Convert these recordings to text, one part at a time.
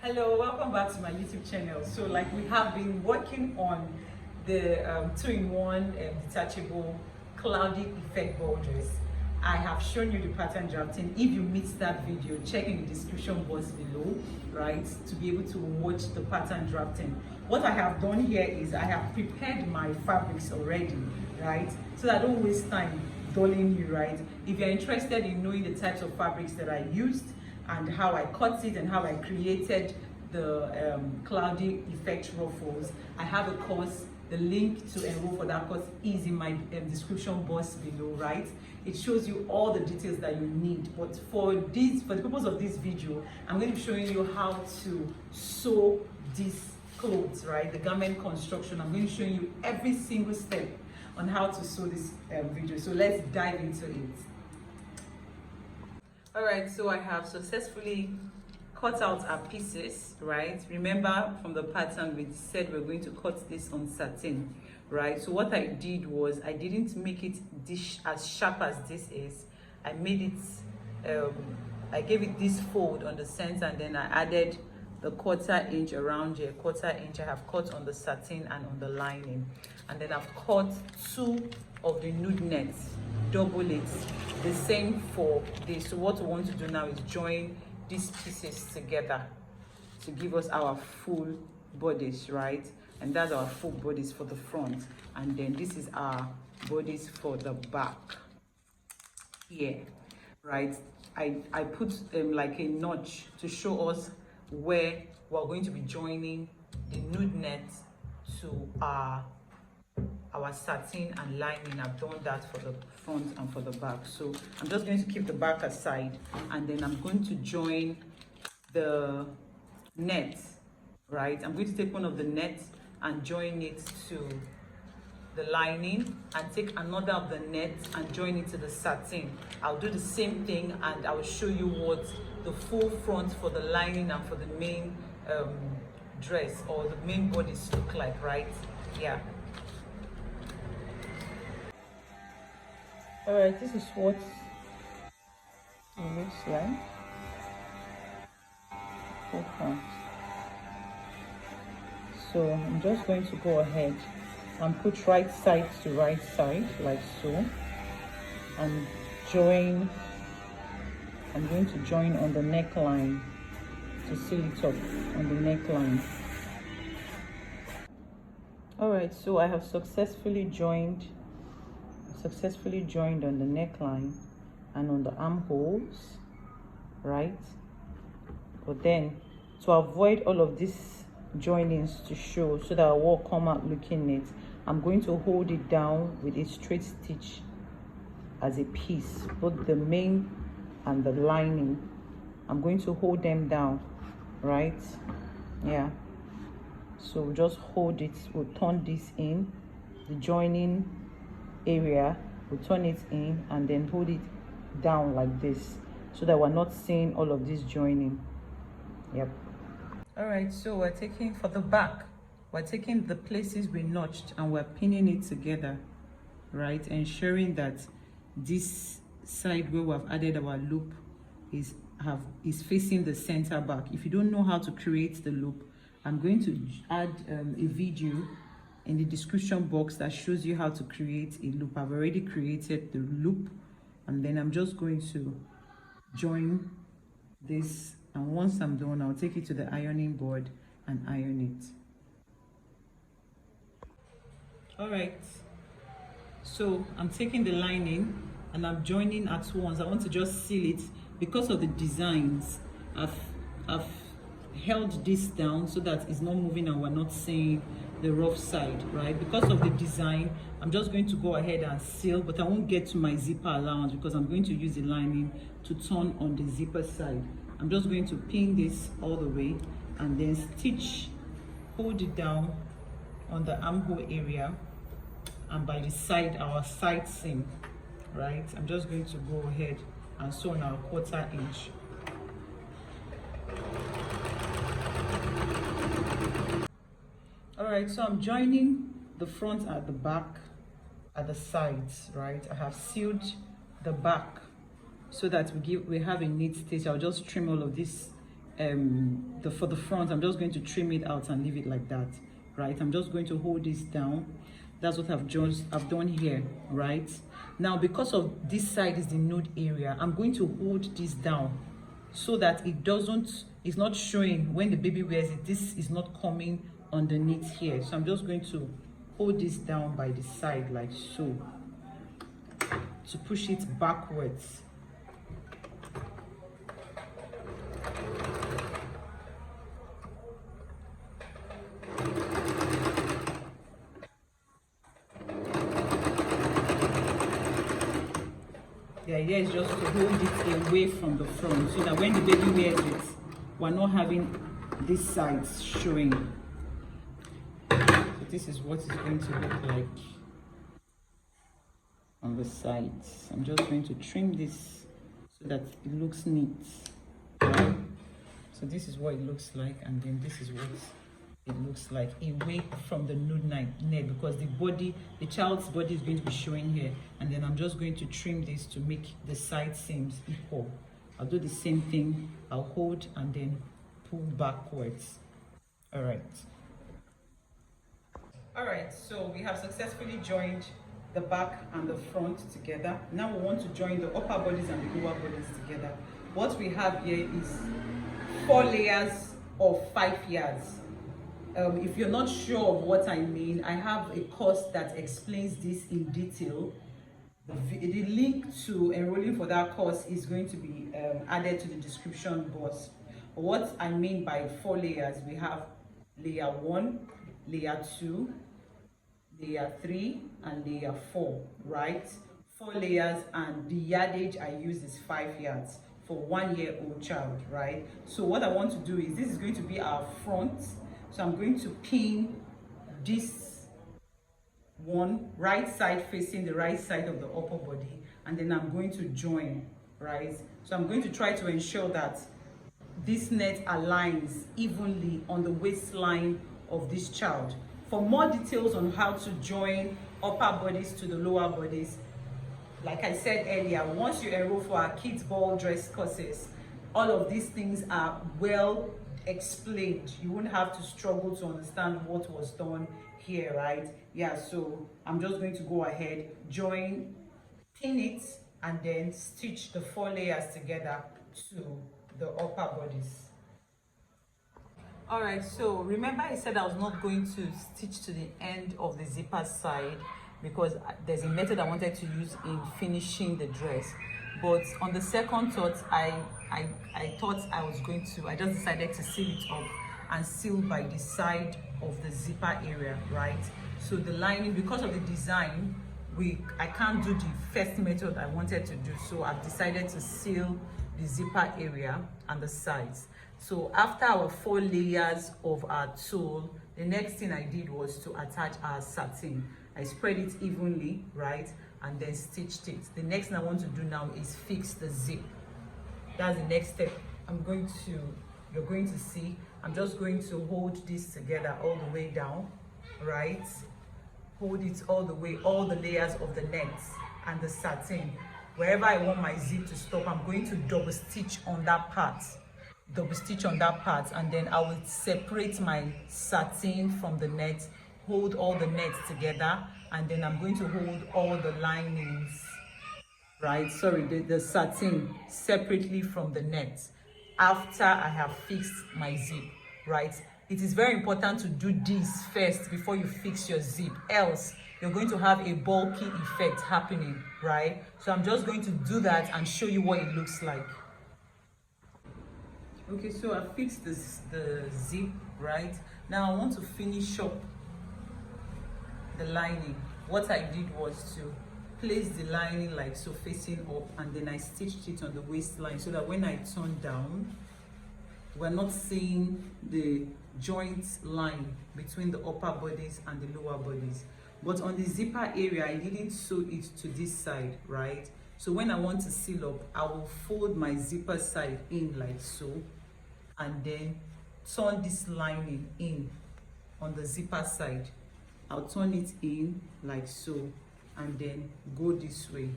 Hello, welcome back to my YouTube channel. So like we have been working on the two-in-one detachable cloudy effect borders. I have shown you the pattern drafting. If you missed that video, check in the description box below, right, to be able to watch the pattern drafting. What I have done here is I have prepared my fabrics already, right, so that I don't waste time dulling you, right. If you're interested in knowing the types of fabrics that I used and how I cut it and how I created the cloudy effect ruffles, I have a course. The link to enroll for that course is in my description box below, right? It shows you all the details that you need. But for the purpose of this video, I'm going to be showing you how to sew these clothes, right? The garment construction. I'm going to show you every single step on how to sew this video. So let's dive into it. All right, so I have successfully cut out our pieces, right? Remember from the pattern we said we're going to cut this on satin, right? So what I did was I didn't make it as sharp as this is. I made it, I gave it this fold on the center, and then I added the 1/4 inch around here. 1/4 inch I have cut on the satin and on the lining, and then I've cut 2 of the nude nets, double it, the same for this. So what we want to do now is join these pieces together to give us our full bodice, right? And that's our full bodice for the front, and then this is our bodice for the back here, right? I put like a notch to show us where we're going to be joining the nude net to our satin and lining. I've done that for the front and for the back, so I'm just going to keep the back aside, and then I'm going to join the net, right? I'm going to take one of the nets and join it to the lining, and take another of the nets and join it to the satin. I'll do the same thing, and I'll show you what the full front for the lining and for the main dress or the main bodice look like, right? Yeah. All right, this is what it looks like. Full front. So I'm just going to go ahead and put right side to right side like so, and join. I'm going to join on the neckline to seal it up on the neckline. All right, so I have successfully joined on the neckline and on the armholes, right? But then to avoid all of these joinings to show, so that I will come out looking neat, I'm going to hold it down with a straight stitch as a piece, both the main and the lining. I'm going to hold them down, right? Yeah, so just hold it. We'll turn this in the joining area, we'll turn it in and then hold it down like this, so that we're not seeing all of this joining. Yep. All right, so we're taking for the back, we're taking the places we notched and we're pinning it together, right? Ensuring that this side where we've added our loop is facing the center back. If you don't know how to create the loop, I'm going to add a video in the description box that shows you how to create a loop. I've already created the loop, and then I'm just going to join this, and once I'm done, I'll take it to the ironing board and iron it. All right, so I'm taking the lining and I'm joining at once. I want to just seal it because of the designs. I've held this down so that it's not moving and we're not seeing the rough side, right? Because of the design, I'm just going to go ahead and seal, but I won't get to my zipper allowance because I'm going to use the lining to turn on the zipper side. I'm just going to pin this all the way and then stitch, hold it down on the armhole area and by the side, our side seam, right? I'm just going to go ahead and sew on our 1/4 inch. All right, so I'm joining the front at the back at the sides, right? I have sealed the back so that we have a neat stitch. I'll just trim all of these for the front, I'm just going to trim it out and leave it like that, right? I'm just going to hold this down. That's what I've done here, right? Now, because of this side is the nude area, I'm going to hold this down so that it's not showing when the baby wears it. This is not coming underneath here. So I'm just going to hold this down by the side like so to push it backwards. The idea is just to hold it away from the front so that when the baby wears it, we're not having these sides showing. So this is what it's going to look like on the sides. I'm just going to trim this so that it looks neat. Right? So this is what it looks like, and then this is what it looks like away from the nude neck, because the child's body is going to be showing here, and then I'm just going to trim this to make the side seams equal. I'll do the same thing. I'll hold and then pull backwards. All right, so we have successfully joined the back and the front together. Now we want to join the upper bodies and the lower bodies together. What we have here is 4 layers of 5 yards. If you're not sure of what I mean, I have a course that explains this in detail. The link to enrolling for that course is going to be added to the description box. What I mean by 4 layers, we have layer 1, layer 2, layer 3, and layer 4, right? 4 layers, and the yardage I use is 5 yards for 1-year-old child, right? So what I want to do is, this is going to be our front. So I'm going to pin this one right side facing the right side of the upper body, and then I'm going to join, right? So I'm going to try to ensure that this net aligns evenly on the waistline of this child. For more details on how to join upper bodies to the lower bodies, like I said earlier, once you enroll for our kids ball dress courses, all of these things are well explained. You won't have to struggle to understand what was done here, right? Yeah, so I'm just going to go ahead, join, pin it, and then stitch the 4 layers together to the upper bodies. All right, so remember I said I was not going to stitch to the end of the zipper side because there's a method I wanted to use in finishing the dress. But on the second thought, I thought I just decided to seal it up and seal by the side of the zipper area, right? So the lining, because of the design, I can't do the first method I wanted to do, so I've decided to seal the zipper area and the sides. So after our 4 layers of our tulle, the next thing I did was to attach our satin. I spread it evenly, right, and then stitched it. The next thing I want to do now is fix the zip. That's the next step you're going to see. I'm just going to hold this together all the way down, right? Hold it all the way, all the layers of the net and the satin. Wherever I want my zip to stop, I'm going to double stitch on that part. And then I will separate my satin from the net, hold all the nets together, and then I'm going to hold all the linings, right? Sorry, the satin separately from the net after I have fixed my zip, right? It is very important to do this first before you fix your zip, else you're going to have a bulky effect happening, right? So I'm just going to do that and show you what it looks like. Okay, so I fixed the zip, right? Now I want to finish up the lining. What I did was to place the lining like so, facing up, and then I stitched it on the waistline so that when I turn down, we're not seeing the joint line between the upper bodies and the lower bodies. But on the zipper area, I didn't sew it to this side, right? So when I want to seal up, I will fold my zipper side in like so, and then turn this lining in on the zipper side. I'll turn it in like so, and then go this way.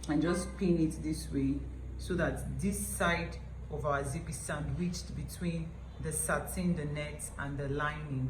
And just pin it this way so that this side of our zip is sandwiched between the satin, the net, and the lining.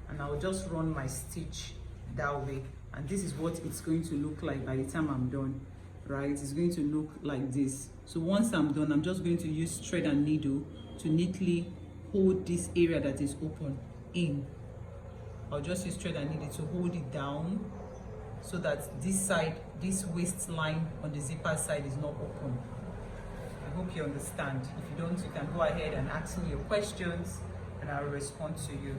And I'll just run my stitch that way, and this is what it's going to look like by the time I'm done, right? It's going to look like this. So once I'm done, I'm just going to use thread and needle to neatly hold this area that is open in. I'll just use thread and needle to hold it down so that this side, this waistline on the zipper side is not open. I hope you understand. If you don't, you can go ahead and ask me your questions and I'll respond to you.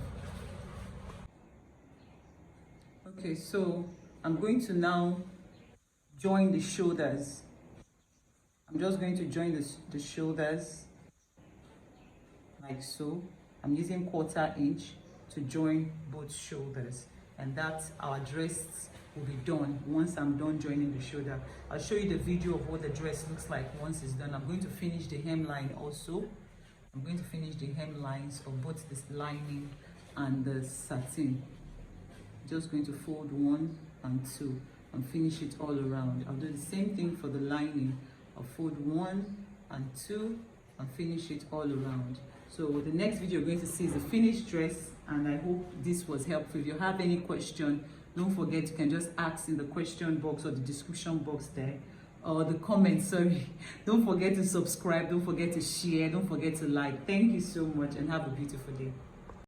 Okay, so I'm going to now join the shoulders. I'm just going to join the shoulders like so. I'm using 1/4 inch to join both shoulders, and that's our dress will be done once I'm done joining the shoulder. I'll show you the video of what the dress looks like once it's done. I'm going to finish the hemline also. I'm going to finish the hemlines of both this lining and the satin. Just going to fold 1 and 2 and finish it all around. I'll do the same thing for the lining. I'll fold 1 and 2 and finish it all around. So the next video you're going to see is the finished dress, and I hope this was helpful. If you have any question, don't forget you can just ask in the question box or the description box there, or the comments, sorry. Don't forget to subscribe, don't forget to share, don't forget to like. Thank you so much and have a beautiful day.